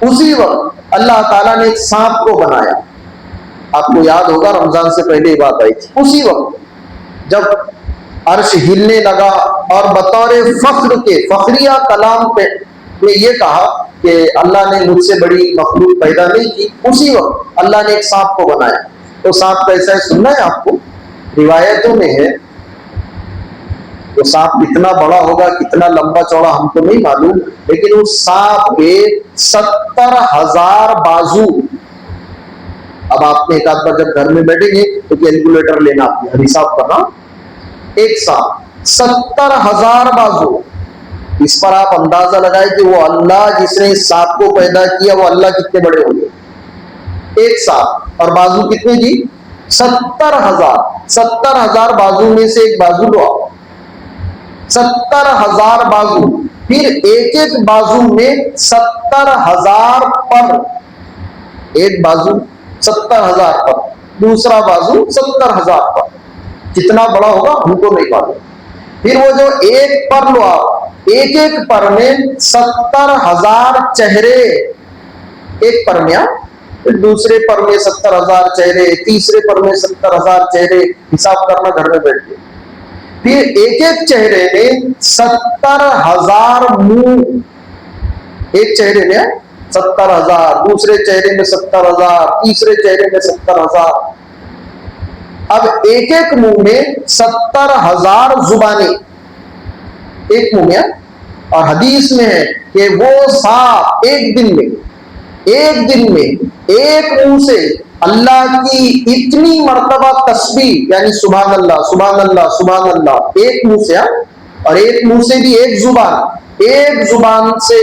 اسی وقت اللہ تعالیٰ نے ایک سانپ کو بنایا. آپ کو یاد ہوگا رمضان سے پہلے یہ بات آئی تھی. اسی وقت جب عرش ہلنے لگا اور بطور فخر کے فخریہ کلام پہ یہ کہا کہ اللہ نے مجھ سے بڑی مخلوق پیدا نہیں کی، اسی وقت اللہ نے ایک سانپ کو بنایا. تو سانپ کیسا ہے سننا ہے آپ کو، روایتوں میں ہے. وہ سانپ کتنا بڑا ہوگا، کتنا لمبا چوڑا ہم کو نہیں معلوم، لیکن اس سانپ کے 70,000 بازو. اب آپ نے ایک آدھ بار جب گھر میں بیٹھیں گے تو کیلکولیٹر لینا، آپ نے حساب کرنا ایک ساتھ 70,000 بازو. اس پر آپ اندازہ لگائیں کہ وہ اللہ جس نے اس سانپ کو پیدا کیا وہ اللہ کتنے بڑے ہوں گے ایک ساتھ. اور بازو کتنے جی؟ 70,000. 70,000 بازو میں سے ایک بازو لو آپ. 70,000 بازو. پھر ایک ایک بازو میں 70,000 پر. ایک بازو 70,000 پر, دوسرا بازو 70,000 پر. کتنا بڑا ہوگا ہم کو نہیں معلوم. پھر وہ جو ایک پر لو آپ, ایک ایک پر میں 70,000 چہرے. ایک پر میں, پھر دوسرے پر میں 70,000 چہرے, تیسرے پر میں 70,000 چہرے. حساب کرنا گھر میں بیٹھ کے. پھر ایک ایک چہرے میں 70,000 منہ. ایک چہرے میں 70,000, دوسرے چہرے میں 70,000, تیسرے چہرے میں 70,000. اب ایک ایک منہ میں 70,000 زبانیں ایک منہ میں. اور حدیث میں ہے کہ وہ سانپ ایک دن میں ایک منہ سے اللہ کی اتنی مرتبہ تسبیح, یعنی سبحان اللہ سبحان اللہ سبحان اللہ, ایک منہ سے. اور ایک منہ سے بھی ایک زبان سے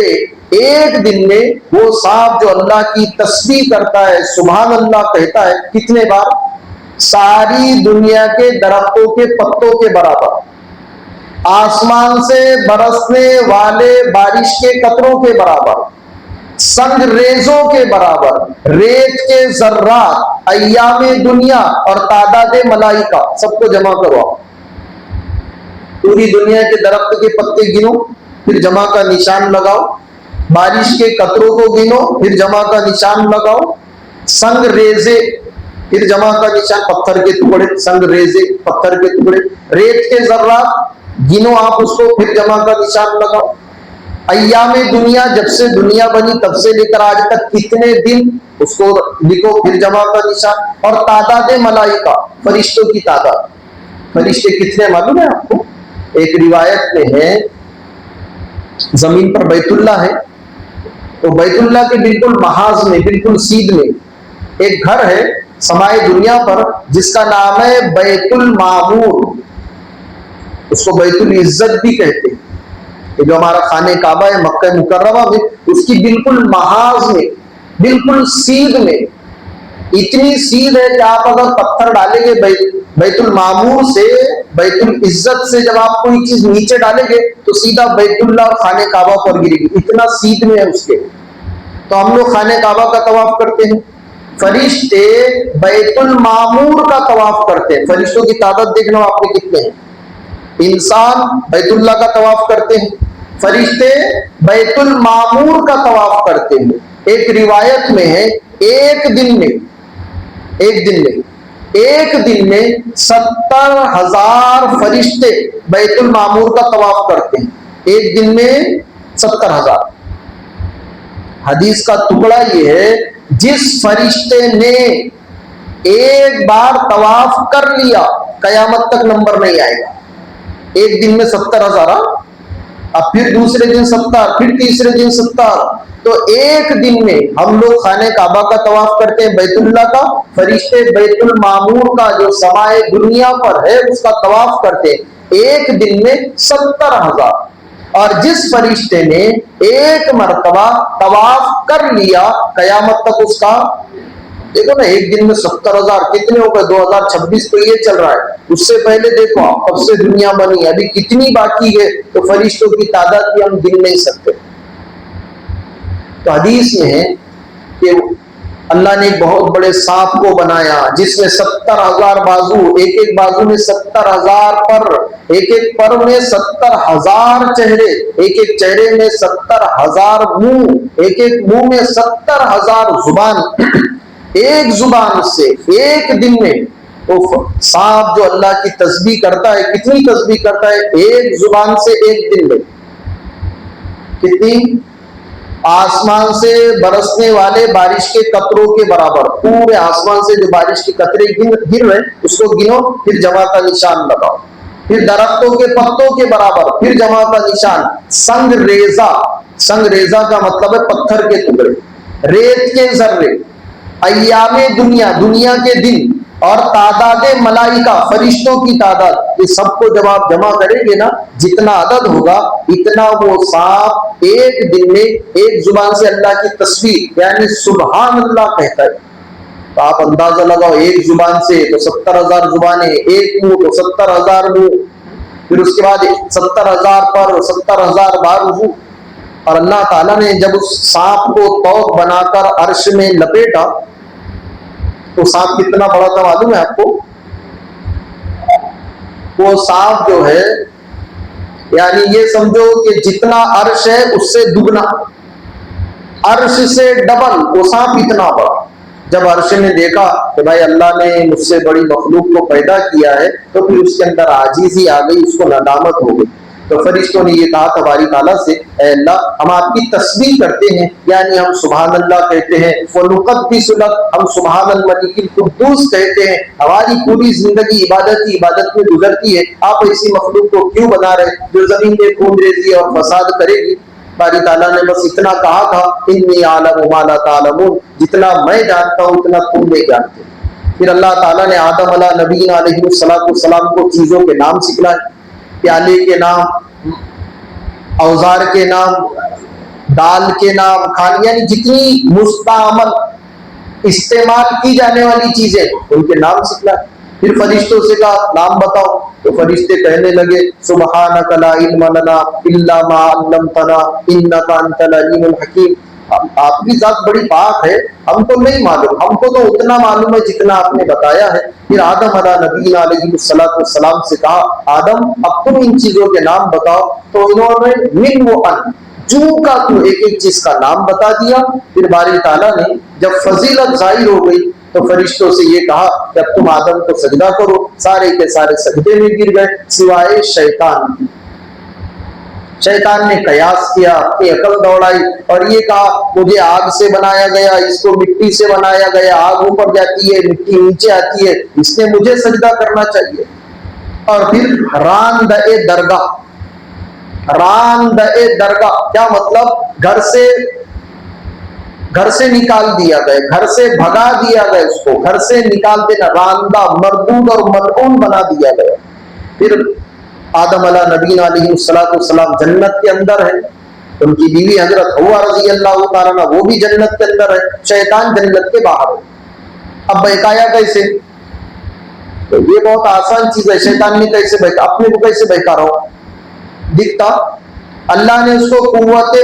ایک دن میں وہ سانپ جو اللہ کی تسبیح کرتا ہے, سبحان اللہ کہتا ہے, کتنے بار؟ ساری دنیا کے درختوں کے پتوں کے برابر, آسمان سے برسنے والے بارش کے قطروں کے برابر, سنگ ریزوں کے برابر, ریت کے ذرات, ایام دنیا اور تعداد ملائکہ. سب کو جمع کرو. پوری دنیا کے درخت کے پتے گنو, پھر جمع کا نشان لگاؤ. بارش کے قطروں کو گنو, پھر جمع کا نشان لگاؤ. سنگ ریزے, پھر جمع کا نشان, پتھر کے ٹکڑے, سنگ ریزے پتھر کے ٹکڑے. ریت کے ذرات گنو آپ اس کو, پھر جمع کا نشان لگاؤ. ایام دنیا, جب سے دنیا بنی تب سے لے کر آج تک کتنے دن, اس کو لکھو, پھر جمع کا نشان. اور تعداد ملائکہ, فرشتوں کی تعداد. فرشتے کتنے معلوم ہے آپ کو؟ ایک روایت میں ہے زمین پر بیت اللہ ہے, تو بیت اللہ کے بالکل محاذ میں, بالکل سیدھ میں ایک گھر ہے سمائے دنیا پر, جس کا نام ہے بیت المعمور. اس کو بیت العزت بھی کہتے ہیں. یہ جو ہمارا خانہ کعبہ ہے مکہ مکرمہ میں, اس کی بالکل محاذ میں, بالکل سیدھ میں, اتنی سیدھ ہے کہ آپ اگر پتھر ڈالیں گے بیت المعمور سے, بیت العزت سے جب آپ کوئی چیز نیچے ڈالیں گے تو سیدھا بیت اللہ اور خانہ کعبہ پر گرے گی, اتنا سیدھ میں ہے اس کے. تو ہم لوگ خانہ کعبہ کا طواف کرتے ہیں, فرشتے بیت المعمور کا طواف کرتے ہیں. فرشتوں کی تعداد دیکھنا آپ نے کتنے ہیں. انسان بیت اللہ کا طواف کرتے ہیں, فرشتے بیت المعمور کا طواف کرتے ہیں. ایک روایت میں ہے ایک دن میں 70,000 فرشتے بیت المعمور کا طواف کرتے ہیں. ایک دن میں 70,000. حدیث کا ٹکڑا یہ ہے, جس فرشتے نے ایک بار طواف کر لیا قیامت تک نمبر نہیں آئے گا. ایک دن میں 70,000, اب پھر دوسرے دن 70, پھر تیسرے دن 70. تو ایک دن میں ہم لوگ خانہ کعبہ کا طواف کرتے ہیں بیت اللہ کا, فرشتے بیت المعمور کا جو سمائے دنیا پر ہے اس کا طواف کرتے ہیں ایک دن میں 70,000. اور جس فرشتے نے ایک مرتبہ طواف کر لیا قیامت تک اس کا, دیکھو نا, ایک دن میں 70,000 کتنے ہو گئے؟ 2026 تو یہ چل رہا ہے, اس سے پہلے دیکھو آپ کب سے دنیا بنی, ابھی کتنی باقی ہے. تو فرشتوں کی تعداد بھی ہم گن نہیں سکتے. تو حدیث میں ہے کہ اللہ نے ایک بہت بڑے سانپ کو بنایا جس میں 70,000 بازو, ایک ایک بازو میں 70,000 پر, ایک ایک پر میں 70,000 چہرے, ایک ایک چہرے میں 70,000 منہ, ایک ایک منہ میں 70,000 زبان. ایک زبان سے ایک دن میں وہ سانپ جو اللہ کی تسبیح کرتا ہے, کتنی تسبیح کرتا ہے ایک زبان سے ایک دن میں؟ کتنی؟ آسمان سے برسنے والے بارش کے قطروں کے برابر. پورے آسمان سے جو بارش کے قطرے گر رہے اس کو گنو, پھر جمع کا نشان لگاؤ. پھر درختوں کے پتوں کے برابر, پھر جمع کا نشان. سنگ ریزہ کا مطلب ہے پتھر کے ٹکڑے. ریت کے ذرے, ایام دنیا, دنیا کے دن, اور تعداد ملائکہ فرشتوں کی تعداد، یہ سب کو جب آپ جمع کریں گے نا، جتنا عدد ہوگا اتنا وہ سانپ ایک دن میں ایک زبان سے اللہ کی تسبیح یعنی سبحان اللہ کہتا ہے۔ تو آپ اندازہ لگاؤ، ایک زبان سے تو 70,000 زبانیں، ایک منہ تو 70,000 منہ، پھر اس کے بعد 70,000 پر 70,000 بار وضو۔ اور اللہ تعالیٰ نے جب اس سانپ کو توق بنا کر عرش میں لپیٹا تو سانپ کتنا بڑا تھا معلوم ہے آپ کو؟ وہ سانپ جو ہے یعنی یہ سمجھو کہ جتنا عرش ہے اس سے دگنا، عرش سے ڈبل، وہ سانپ اتنا بڑا۔ جب عرش نے دیکھا کہ بھائی اللہ نے مجھ سے بڑی مخلوق کو پیدا کیا ہے، تو پھر اس کے اندر عاجزی آ گئی، اس کو ندامت ہو گئی۔ تو فرشتوں نے یہ کہا تباری تعالیٰ سے، اے اللہ ہم آپ کی تسبیح کرتے ہیں، یعنی ہم سبحان اللہ کہتے ہیں، وَنُقَدِّسُ لَكَ، ہم سبحان الملک القدوس کہتے ہیں، ہماری پوری زندگی عبادت میں گزرتی ہے، آپ ایسی مخلوق کو کیوں بنا رہے جو زمین میں خون ریزی اور فساد کرے گی؟ باری تعالیٰ نے بس اتنا کہا تھا، انی اعلم ما لا تعلمون، جتنا میں جانتا ہوں اتنا تم نہیں جانتے۔ پھر اللہ تعالیٰ نے آدم علیہ نبی علیہ السلام کو چیزوں کے نام سکھلائے، پیالے کے نام، اوزار کے نام، دال کے نام، کھانے یعنی جتنی مستعمل استعمال کی جانے والی چیزیں ان کے نام سکھلائے۔ پھر فرشتوں سے کہا نام بتاؤ، تو فرشتے کہنے لگے سبحانک لا علم لنا الا ما علمتنا انک انت العلیم الحکیم، آپ کی ذات بڑی پاک ہے، ہم کو نہیں معلوم، ہم کو تو اتنا معلوم ہے جتنا آپ نے بتایا ہے۔ پھر آدم علیہ نبی علیہ السلام سے کہا آدم اب تم ان چیزوں کے نام بتاؤ، تو انہوں نے من و ان جو کا تو ایک ایک چیز کا نام بتا دیا۔ پھر باری تعالیٰ نے جب فضیلت ظاہر ہو گئی تو فرشتوں سے یہ کہا کہ اب تم آدم کو سجدہ کرو، سارے کے سارے سجدے میں گر گئے سوائے شیطان۔ شیطان نے قیاس کیا، اپنی عقل دوڑائی اور یہ کہا مجھے آگ سے بنایا گیا، اس کو مٹی سے بنایا گیا، آگ اوپر جاتی ہے مٹی نیچے آتی ہے، اس نے مجھے سجدہ کرنا چاہیے۔ اور پھر راندہ درگاہ، راندہ درگاہ کیا مطلب؟ گھر سے نکال دیا گیا، گھر سے بھگا دیا گیا، اس کو گھر سے نکال دینا، راندہ مردود اور ملعون بنا دیا گیا۔ پھر آدم علیہ نبی علیہ السلام جنت کے اندر ہے، ان کی بیوی حضرت حوا رضی اللہ تعالیٰ عنہ وہ بھی جنت کے اندر ہے، شیطان جنت کے باہر ہے۔ اب بہکایا کیسے؟ تو یہ بہت آسان چیز ہے، شیطان نے کیسے بہکا، اپنے کو کیسے بہکا رہا ہو؟ دکھتا اللہ نے اس کو قوت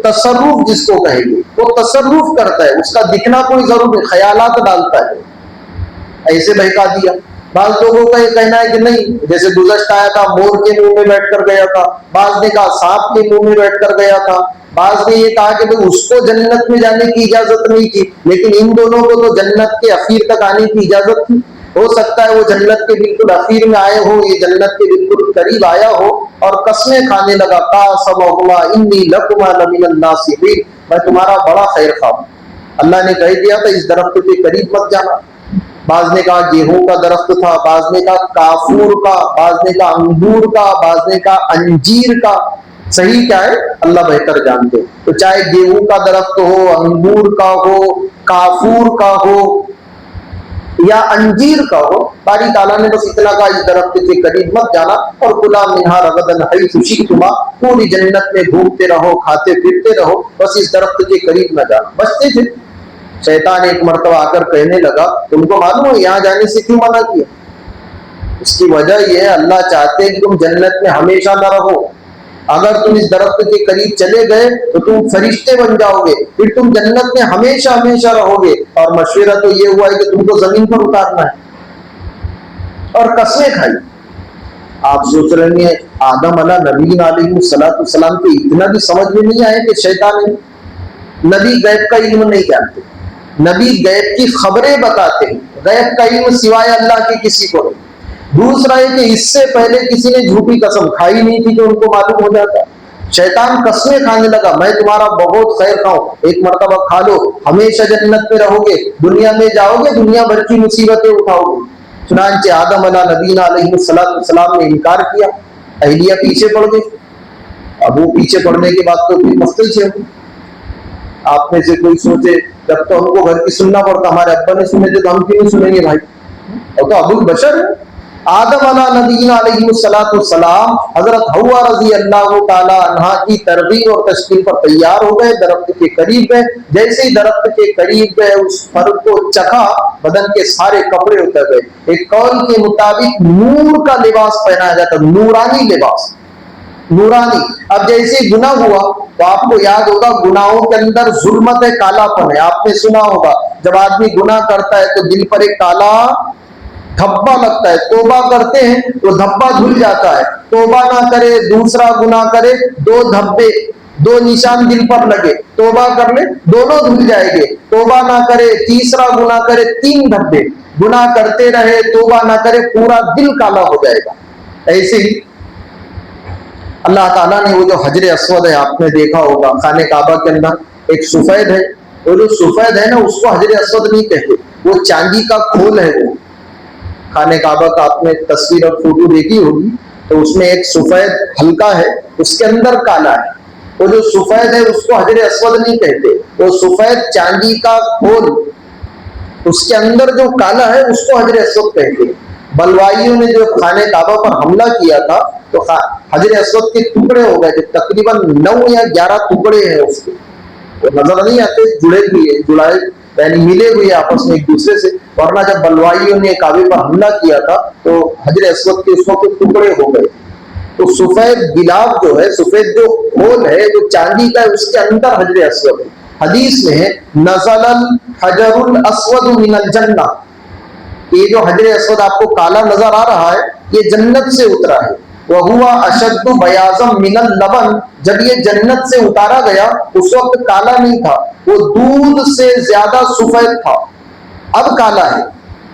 تصرف جس کو کہیں گے، وہ تصرف کرتا ہے، اس کا دکھنا کوئی ضرور نہیں، خیالات ڈالتا ہے، ایسے بہکا دیا۔ بعض لوگوں کا یہ کہنا ہے کہ نہیں، جیسے گزشتہ آیا تھا مور کے منہ میں بیٹھ کر گیا تھا، بعض نے کہا سانپ کے منہ میں بیٹھ کر گیا تھا، بعض نے یہ کہا کہ اس کو جنت میں جانے کی اجازت نہیں تھی، لیکن ان دونوں کو تو جنت کے اخیر تک آنے کی اجازت تھی۔ ہو سکتا ہے وہ جنت کے بالکل اخیر میں آئے ہو، یہ جنت کے بالکل قریب آیا ہو اور قسمیں کھانے لگا، قاسمہما انی لکما لمن الناصحین، میں تمہارا بڑا خیر خواہ ہوں، اللہ نے کہہ دیا تھا اس درخت کے قریب مت جانا۔ بعض نے کہا گیہوں کا درخت تھا، بعض نے کہا کافور کا، بعض نے کہا انگور کا، بعض نے کہا انجیر کا، صحیح کیا ہے اللہ بہتر جانتے۔ تو چاہے گیہوں کا درخت ہو، انگور کا ہو، کافور کا ہو یا انجیر کا ہو، باری تعالیٰ نے بس اتنا کہا اس درخت کے قریب مت جانا، اور کلا منہا رغدا حیث شئتما، پوری جنت میں گھومتے رہو، کھاتے پھرتے رہو، بس اس درخت کے قریب نہ جانا، بچتے تھے۔ شیطان ایک مرتبہ آ کر کہنے لگا تم کو معلوم ہے یہاں جانے سے کیوں منع کیا؟ اس کی وجہ یہ ہے اللہ چاہتے ہیں کہ تم جنت میں ہمیشہ نہ رہو، اگر تم اس درخت کے قریب چلے گئے تو تم فرشتے بن جاؤ گے، پھر تم جنت میں ہمیشہ ہمیشہ رہو گے، اور مشورہ تو یہ ہوا ہے کہ تم کو زمین پر اتارنا ہے، اور قسمیں کھائی۔ آپ سوچ رہے ہیں آدم علیہ نبی علیہ السلام کے اتنا بھی سمجھ میں نہیں آئے کہ شیطان ہے؟ نبی غیب کا علم نہیں جانتے، نبی غیب کی خبریں بتاتے ہیں، غیب کا علم سوائے اللہ کے کسی کو نہیں۔ دوسرا ہے کہ اس سے پہلے کسی نے جھوٹی قسم کھائی نہیں تھی کہ ان کو معلوم ہو جاتا۔ شیطان قسمیں کھانے لگا میں تمہارا بہت خیر خواہ، ایک مرتبہ کھا لو ہمیشہ جنت میں رہو گے، دنیا میں جاؤ گے دنیا بھر کی مصیبتیں اٹھاؤ گے۔ چنانچہ آدم علیہ نبی علیہ السلام نے انکار کیا، اہلیہ پیچھے پڑ گئی۔ اب وہ پیچھے پڑنے کے بعد تو مستقل سے آپ میں سے کوئی سوچے جب تو ہم کو گھر کی سننا پڑتا، ہمارے ابا نے سنے تھے تو ہم کیوں نہیں سنیں گے بھائی؟ اور تو ابو البشر ہے۔ آدم علیہ نبینا علیہ السلام حضرت حوا رضی اللہ تعالی عنہا کی ترغیب اور تشکیل پر تیار ہو گئے، درخت کے قریب گئے، جیسے ہی درخت کے قریب گئے اس پھل کو چکھا، بدن کے سارے کپڑے اتر گئے۔ ایک قول کے مطابق نور کا لباس پہنایا جاتا، نورانی لباس، نورانی۔ اب جیسے گناہ ہوا تو آپ کو یاد ہوگا گناہوں کے اندر ظلمت ہے، کالا پن ہے۔ آپ نے سنا ہوگا جب آدمی گناہ کرتا ہے تو دل پر ایک کالا دھبا لگتا ہے، توبہ کرتے ہیں تو دھبا دھل جاتا ہے، توبہ نہ کرے دوسرا گناہ کرے دو دھبے، دو نشان دل پر لگے، توبہ کر لے دونوں دھل جائیں گے، توبہ نہ کرے تیسرا گناہ کرے تین دھبے، گناہ کرتے رہے توبہ نہ کرے پورا دل کالا ہو جائے گا۔ ایسے ہی اللہ تعالیٰ نے وہ جو حجر اسود ہے آپ نے دیکھا ہوگا خانہ کعبہ کے اندر ایک سفید ہے، وہ جو سفید ہے نا اس کو حجر اسود نہیں کہتے، وہ چاندی کا کھول ہے۔ وہ خانہ کعبہ کا آپ نے تصویر اور فوٹو دیکھی ہوگی تو اس میں ایک سفید حلقہ ہے، اس کے اندر کالا ہے۔ وہ جو سفید ہے اس کو حجر اسود نہیں کہتے، وہ سفید چاندی کا کھول، اس کے اندر جو کالا ہے اس کو حجر اسود کہتے ہیں۔ بلوائیوں نے جو خانہ کعبہ پر حملہ کیا تھا تو حجر اسود کے ٹکڑے ہو گئے تھے، تقریباً 9 یا 11 ٹکڑے ہیں اس کے، وہ نظر نہیں آتے، جڑے ہوئے جڑائے یعنی ملے ہوئے آپس میں ایک دوسرے سے۔ ورنہ جب بلوائیوں نے کعبے پر حملہ کیا تھا تو حجر اسود کے اس وقت ٹکڑے ہو گئے۔ تو سفید گلاب جو ہے، سفید جو کھول ہے جو چاندی کا ہے اس کے اندر حجر اسود ہے۔ حدیث میں ہے نزل الحجر الاسود من الجنہ، یہ جو حجر اسود آپ کو کالا نظر آ رہا ہے یہ جنت سے اترا ہے۔ وَهُوَ أَشَدُّ بَيَاضًا مِنَ اللَّبَنِ، جب یہ جنت سے اتارا گیا اس وقت کالا نہیں تھا، وہ دودھ سے زیادہ سفید تھا، اب کالا ہے۔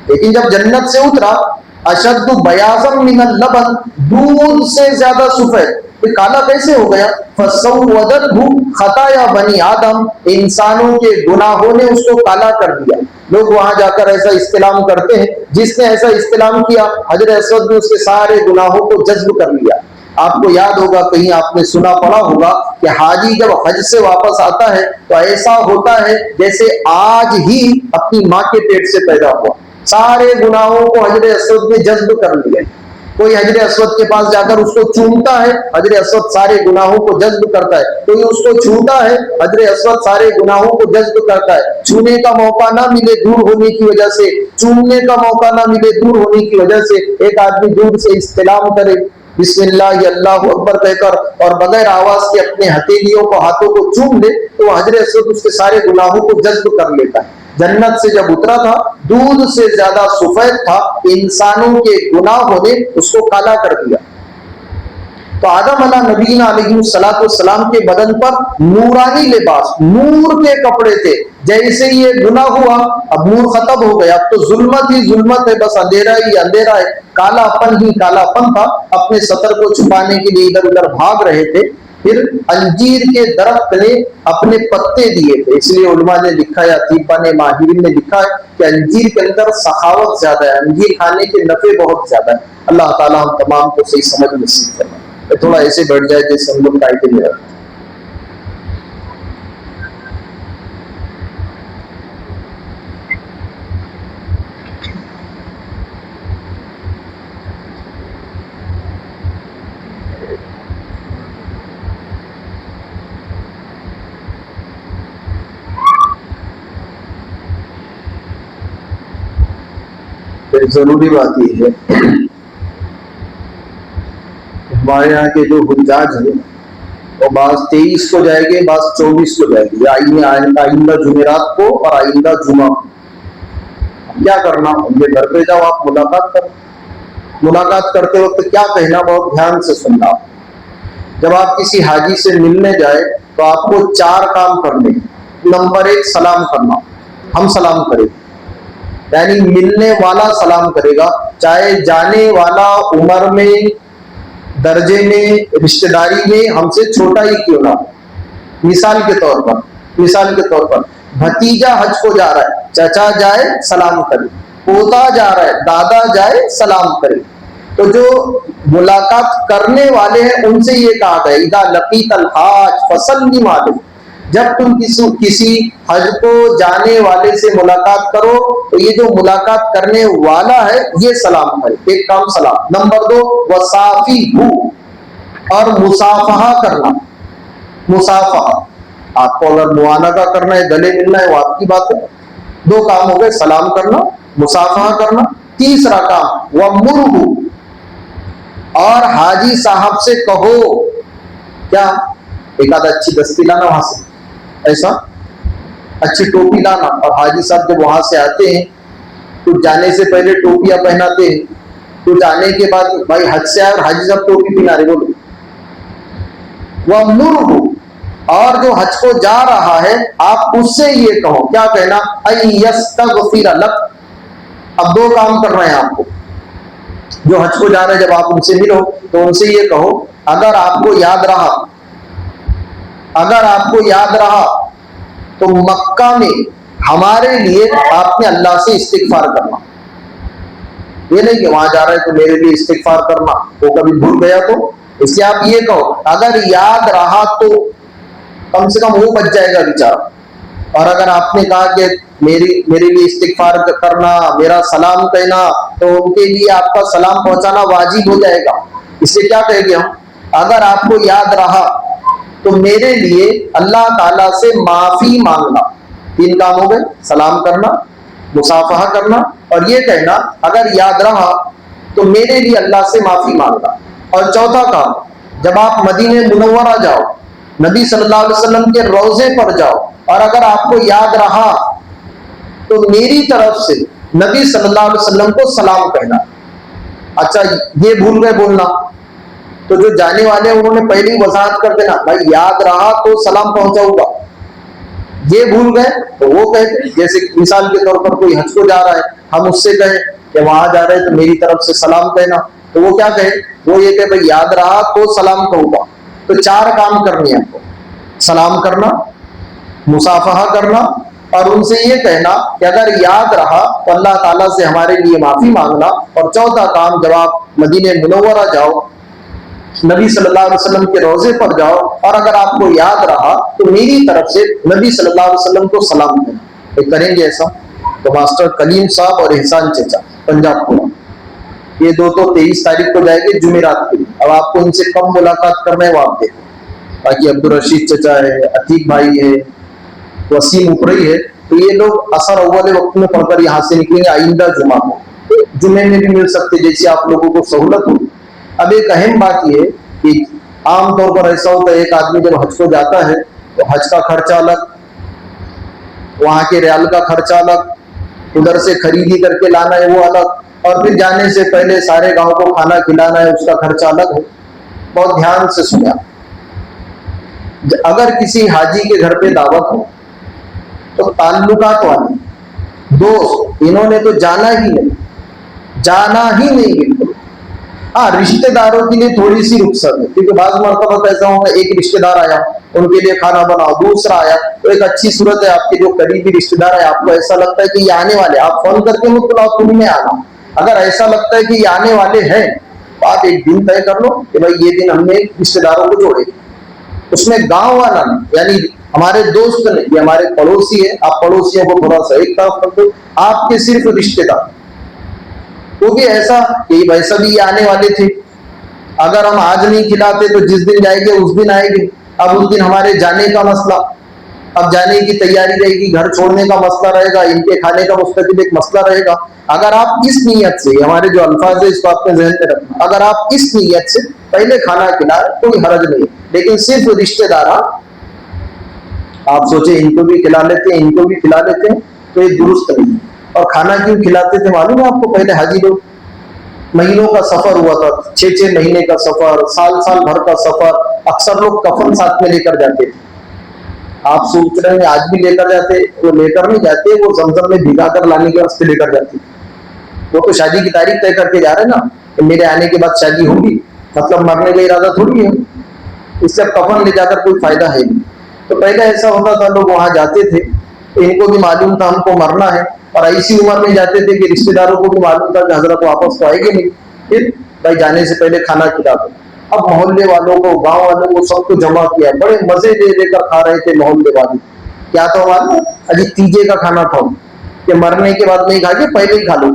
لیکن جب جنت سے اترا اشد بیاضا من اللبن، دودھ سے زیادہ سفید، پھر کالا کیسے ہو گیا؟ فسودته خطایا بنی آدم، انسانوں کے گناہوں نے اس کو کالا کر دیا۔ لوگ وہاں جا کر ایسا استلام کرتے ہیں، جس نے ایسا استلام کیا حجر اسود نے اس کے سارے گناہوں کو جذب کر لیا۔ آپ کو یاد ہوگا کہیں آپ نے سنا پڑا ہوگا کہ حاجی جب حج سے واپس آتا ہے تو ایسا ہوتا ہے جیسے آج ہی اپنی ماں کے پیٹ سے پیدا ہوا، سارے گناہوں کو حجر اسود نے جذب کر لیا۔ کوئی حجر اسود کے پاس جا کر اس کو چومتا ہے، حجر اسود سارے گناہوں کو جذب کرتا ہے، کوئی اس کو چھوتا ہے، حجر اسود سارے گناہوں کو جذب کرتا ہے۔ چھونے کا موقع نہ ملے دور ہونے کی وجہ سے، چومنے کا موقع نہ ملے دور ہونے کی وجہ سے، ایک آدمی دور سے استلام کرے بسم اللہ اللہ اکبر کہہ کر اور بغیر آواز کے اپنے ہتھیلیوں کو ہاتھوں کو چوم لے تو وہ حجر اسود اس کے سارے گناہوں کو جذب کر لیتا ہے۔ جنت سے جب اترا تھا دودھ سے زیادہ سفید تھا، انسانوں کے گناہوں نے اس کو کالا کر دیا۔ تو آدم علیہ نبینا علیہ السلام کے بدن پر نورانی لباس، نور کے کپڑے تھے۔ جیسے یہ گناہ ہوا اب نور ختم ہو گیا، اب تو ظلمت ہی ظلمت ہے، بس اندھیرا ہی اندھیرا ہے، کالا پن ہی کالا پن تھا۔ اپنے سطر کو چھپانے کے لیے ادھر ادھر بھاگ رہے تھے۔ پھر انجیر کے درخت نے اپنے پتے دیے تھے، اس لیے علماء نے لکھا ہے، اطباء نے ماہرین نے لکھا ہے کہ انجیر کے اندر سخاوت زیادہ ہے، انجیر کھانے کے نفع بہت زیادہ ہے۔ اللہ تعالیٰ ہم تمام کو صحیح سمجھ نصیب فرمائے۔ تھوڑا ایسے بیٹھ جائے جیسے ہم لوگ قاعدے میں رہتے ہیں۔ ضروری بات یہ ہے ہمارے یہاں کے جو حجاج ہیں وہ بعض 23 کو جائے گے، بعض 24 کو جائے گے، آئندہ جمعرات کو اور آئندہ جمعہ کو۔ کیا کرنا؟ ان کے گھر پہ جاؤ، آپ ملاقات کرو، ملاقات کرتے وقت کیا کہنا بہت دھیان سے سننا۔ جب آپ کسی حاجی سے ملنے جائے تو آپ کو 4 کام کرنے ہیں۔ نمبر 1 سلام کرنا، ہم سلام کریں، یعنی ملنے والا سلام کرے گا، چاہے جانے والا عمر میں، درجے میں، رشتہ داری میں ہم سے چھوٹا ہی کیوں نہ ہو۔ مثال کے طور پر بھتیجا حج کو جا رہا ہے، چچا جائے سلام کرے، پوتا جا رہا ہے، دادا جائے سلام کرے۔ تو جو ملاقات کرنے والے ہیں ان سے یہ کہا گیا اذا لقیت الحاج فسلم علیہ، جب تم کسی حج کو جانے والے سے ملاقات کرو تو یہ جو ملاقات کرنے والا ہے یہ سلام کرے. ایک کام سلام. نمبر 2 وصافیہ، اور مصافحہ کرنا. مصافحہ، آپ کو اگر معانقہ کرنا ہے، گلے ملنا ہے، وہ آپ کی بات ہے. 2 کام ہو گئے، سلام کرنا، مصافحہ کرنا. تیسرا کام وَمُرْهُ، اور حاجی صاحب سے کہو. کیا؟ ایک آدھ اچھی دستی لانا وہاں سے، ایسا اچھی ٹوپی لانا. اور حاجی صاحب جب وہاں سے آتے ہیں تو جانے سے پہلے ٹوپیاں پہناتے ہیں، تو جانے کے بعد بھائی حج سے آئے اور حاجی صاحب ٹوپی پہنا رہے. بولو وَمُرْهُ، اور جو حج کو جا رہا ہے آپ اس سے یہ کہو. کیا کہنا؟ اَيَسْتَغْفِرَ لَكَ. اب 2 کام کر رہے ہیں آپ کو. جو حج کو جا رہے ہیں جب آپ ان سے ملو تو ان سے یہ کہو اگر آپ کو یاد رہا تو مکہ میں ہمارے لیے آپ نے اللہ سے استغفار کرنا. یہ نہیں کہ وہاں جا رہے تو میرے لیے استغفار کرنا، وہ کبھی بھول گیا تو. اس لیے آپ یہ کہو اگر یاد رہا تو کم سے کم وہ بچ جائے گا بیچارہ. اور اگر آپ نے کہا کہ میرے لیے استغفار کرنا، میرا سلام کہنا، تو ان کے لیے آپ کا سلام پہنچانا واجب ہو جائے گا. اس لیے کیا کہیں گے ہم؟ اگر آپ کو یاد رہا تو میرے لیے اللہ تعالیٰ سے معافی مانگنا. 3 کام ہو گئے، سلام کرنا، مصافحہ کرنا، اور یہ کہنا اگر یاد رہا تو میرے لیے اللہ سے معافی مانگنا. اور چوتھا کام، جب آپ مدینہ منورہ جاؤ، نبی صلی اللہ علیہ وسلم کے روضے پر جاؤ، اور اگر آپ کو یاد رہا تو میری طرف سے نبی صلی اللہ علیہ وسلم کو سلام کہنا. اچھا یہ بھول گئے بولنا تو جو جانے والے ہیں انہوں نے پہلے ہی وضاحت کر دینا بھائی یاد رہا تو سلام پہنچاؤں گا. یہ بھول گئے تو وہ کہتے، جیسے مثال کے طور پر کوئی حج کو جا رہا ہے، ہم اس سے کہیں کہ وہاں جا رہے ہیں تو میری طرف سے سلام کہنا، تو وہ کیا کہے؟ وہ یہ کہ بھائی یاد رہا تو سلام کہوں گا. تو 4 کام کرنے ہیں آپ کو، سلام کرنا، مصافحہ کرنا، اور ان سے یہ کہنا کہ اگر یاد رہا تو اللہ تعالیٰ سے ہمارے لیے معافی مانگنا. اور چوتھا کام، جب آپ مدینہ منورہ جاؤ، نبی صلی اللہ علیہ وسلم کے روضے پر جاؤ، اور اگر آپ کو یاد رہا تو میری طرف سے نبی صلی اللہ علیہ وسلم کو سلام کہنا. یہ کریں گے ایسا تو ماسٹر کلیم صاحب اور احسان چچا پنجاب کو، یہ 2 تو 23 تاریخ کو جائے گے جمعرات کے لیے. اب آپ کو ان سے کم ملاقات کرنا ہے وہ آپ دیکھیں. باقی عبدالرشید چچا ہے، عتیق بھائی ہے، وسیم اپرئی ہے، تو یہ لوگ اثر اول وقت میں پڑھ کر یہاں سے نکلیں گے آئندہ جمعہ کو. جمعے میں بھی مل سکتے جیسے آپ لوگوں کو سہولت ہو. اب ایک اہم بات یہ کہ عام طور پر ایسا ہوتا ہے ایک آدمی جب حج کو جاتا ہے تو حج کا خرچہ الگ، وہاں کے ریال کا خرچہ الگ، ادھر سے خریدی کر کے لانا ہے وہ الگ، اور پھر جانے سے پہلے سارے گاؤں کو کھانا کھلانا ہے اس کا خرچہ الگ ہے. بہت دھیان سے سنیں. اگر کسی حاجی کے گھر پہ دعوت ہو تو تعلقات والے دوست انہوں نے تو جانا ہی نہیں بالکل. ہاں رشتہ داروں کے لیے تھوڑی سی رخصت ہے، کیونکہ بعض مرتبہ ایسا ہوگا ایک رشتہ دار آیا ان کے لیے کھانا بناؤ، دوسرا آیا تو ایک اچھی صورت ہے آپ کے جو قریبی رشتہ دار ہے آپ کو ایسا لگتا ہے کہ یہ آنے والے، آپ فون کر کے مت بلاؤ تم نے آنا. اگر ایسا لگتا ہے کہ یہ آنے والے ہیں تو آپ ایک دن طے کر لو کہ بھائی یہ دن ہم نے رشتہ داروں کو جوڑے. اس میں گاؤں والا نہیں، یعنی ہمارے دوست نہیں، یہ ہمارے پڑوسی ہے، آپ پڑوسیوں کو تھوڑا سا ایک طرف کر دو، آپ کے صرف رشتہ دار. وہ بھی ایسا کہ ویسا بھی یہ آنے والے تھے، اگر ہم آج نہیں کھلاتے تو جس دن جائیں گے اس دن آئیں گے. اب اس دن ہمارے جانے کا مسئلہ، اب جانے کی تیاری رہے گی، گھر چھوڑنے کا مسئلہ رہے گا، ان کے کھانے کا مستقل ایک مسئلہ رہے گا. اگر آپ اس نیت سے، ہمارے جو الفاظ ہے اس کو اپنے ذہن میں رکھنا، اگر آپ اس نیت سے پہلے کھانا کھلائیں کوئی حرج نہیں. لیکن صرف رشتہ دار آپ سوچیں ان کو بھی کھلا لیتے ہیں ان کو بھی کھلا لیتے ہیں تو یہ درست نہیں. اور کھانا کیوں کھلاتے تھے معلوم ہے آپ کو؟ پہلے حاجی لوگ مہینوں کا سفر ہوا تھا، 6 مہینے کا سفر، سال بھر کا سفر، اکثر لوگ کفن ساتھ میں لے کر جاتے تھے. آپ سوچ رہے ہیں آج بھی لے کر جاتے؟ وہ لے کر نہیں جاتے، وہ زمزم میں بھگا کر لانے کے واسطے لے کر جاتے. وہ تو شادی کی تاریخ طے کر کے جا رہے ہیں نا کہ میرے آنے کے بعد شادی ہوگی، مطلب مرنے کا ارادہ تھوڑی ہے. اس سے اب کفن لے جا کر کوئی فائدہ ہے نہیں. تو پہلے ایسا ہوتا تھا لوگ وہاں جاتے تھے، ان کو بھی معلوم تھا ہم کو مرنا ہے، اور ایسی عمر میں جاتے تھے کہ رشتہ داروں کو بھی معلوم تھا کہ حضرت واپس تو آئے گے نہیں، پھر بھائی جانے سے پہلے کھانا کھلا دو. اب محلے والوں کو, گاؤں والوں کو, سب کو جمع کیا, بڑے مزے دے دے کر کھا رہے تھے محلے والے. کیا تو ہمارا ابھی تیجے کا کھانا کھاؤ, کہ مرنے کے بعد نہیں کھا کے پہلے ہی کھا لو.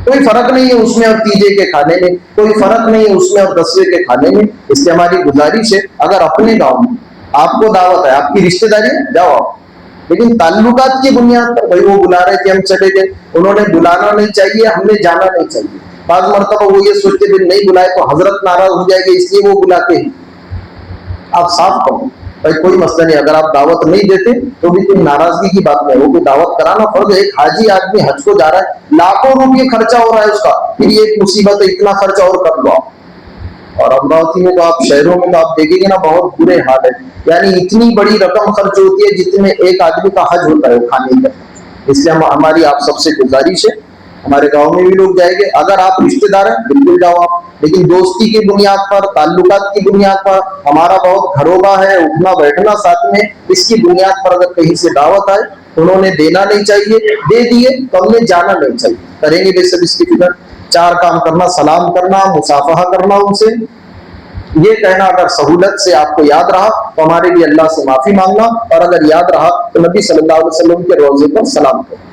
کوئی فرق نہیں ہے اس میں اور تیجے کے کھانے میں, کوئی فرق نہیں ہے اس میں اور 10ویں کے کھانے میں. اس سے ہماری گزارش ہے, اگر اپنے گاؤں میں آپ کو دعوت ہے, آپ کی رشتے داری ہے, جاؤ آپ, لیکن تعلقات کی بنیاد پر, بھائی وہ بلا رہے تھے ہم چلے گئے, انہوں نے بلانا نہیں چاہیے, ہم نے جانا نہیں چاہیے. بعض مرتبہ وہ یہ سوچتے تھے نہیں بلائے تو حضرت ناراض ہو جائے گا, اس لیے وہ بلاتے ہیں. آپ صاف کہو بھائی کوئی مسئلہ نہیں, اگر آپ دعوت نہیں دیتے تو بھی کوئی ناراضگی کی بات نہیں, وہ کوئی دعوت کرانا فرض ہے. ایک حاجی آدمی حج کو جا رہا ہے, لاکھوں روپے خرچہ ہو رہا ہے اس کا, پھر یہ ایک مصیبت ہے, اتنا خرچہ اور کر لو آپ. اور امراوتی میں تو آپ شہروں میں تو آپ دیکھیں گے نا, بہت برے حال ہے. یعنی اتنی بڑی رقم خرچ ہوتی ہے جتنے ایک آدمی کا حج ہوتا ہے کھانے کا. اس لیے ہماری آپ سب سے گزارش ہے, ہمارے گاؤں میں بھی لوگ جائیں گے, اگر آپ رشتے دار ہیں بالکل جاؤ آپ, لیکن دوستی کی بنیاد پر, تعلقات کی بنیاد پر, ہمارا بہت گھروبا ہے, اٹھنا بیٹھنا ساتھ میں, اس کی بنیاد پر اگر کہیں سے دعوت آئے, انہوں نے دینا نہیں چاہیے, دے دیے تو ہم نے جانا نہیں چاہیے. کریں گے بے شک اس کی فکر, 4 کام کرنا, سلام کرنا, مصافحہ کرنا ان سے, یہ کہنا اگر سہولت سے آپ کو یاد رہا تو ہمارے لیے اللہ سے معافی مانگنا, اور اگر یاد رہا تو نبی صلی اللہ علیہ وسلم کے روضے پر سلام کرنا.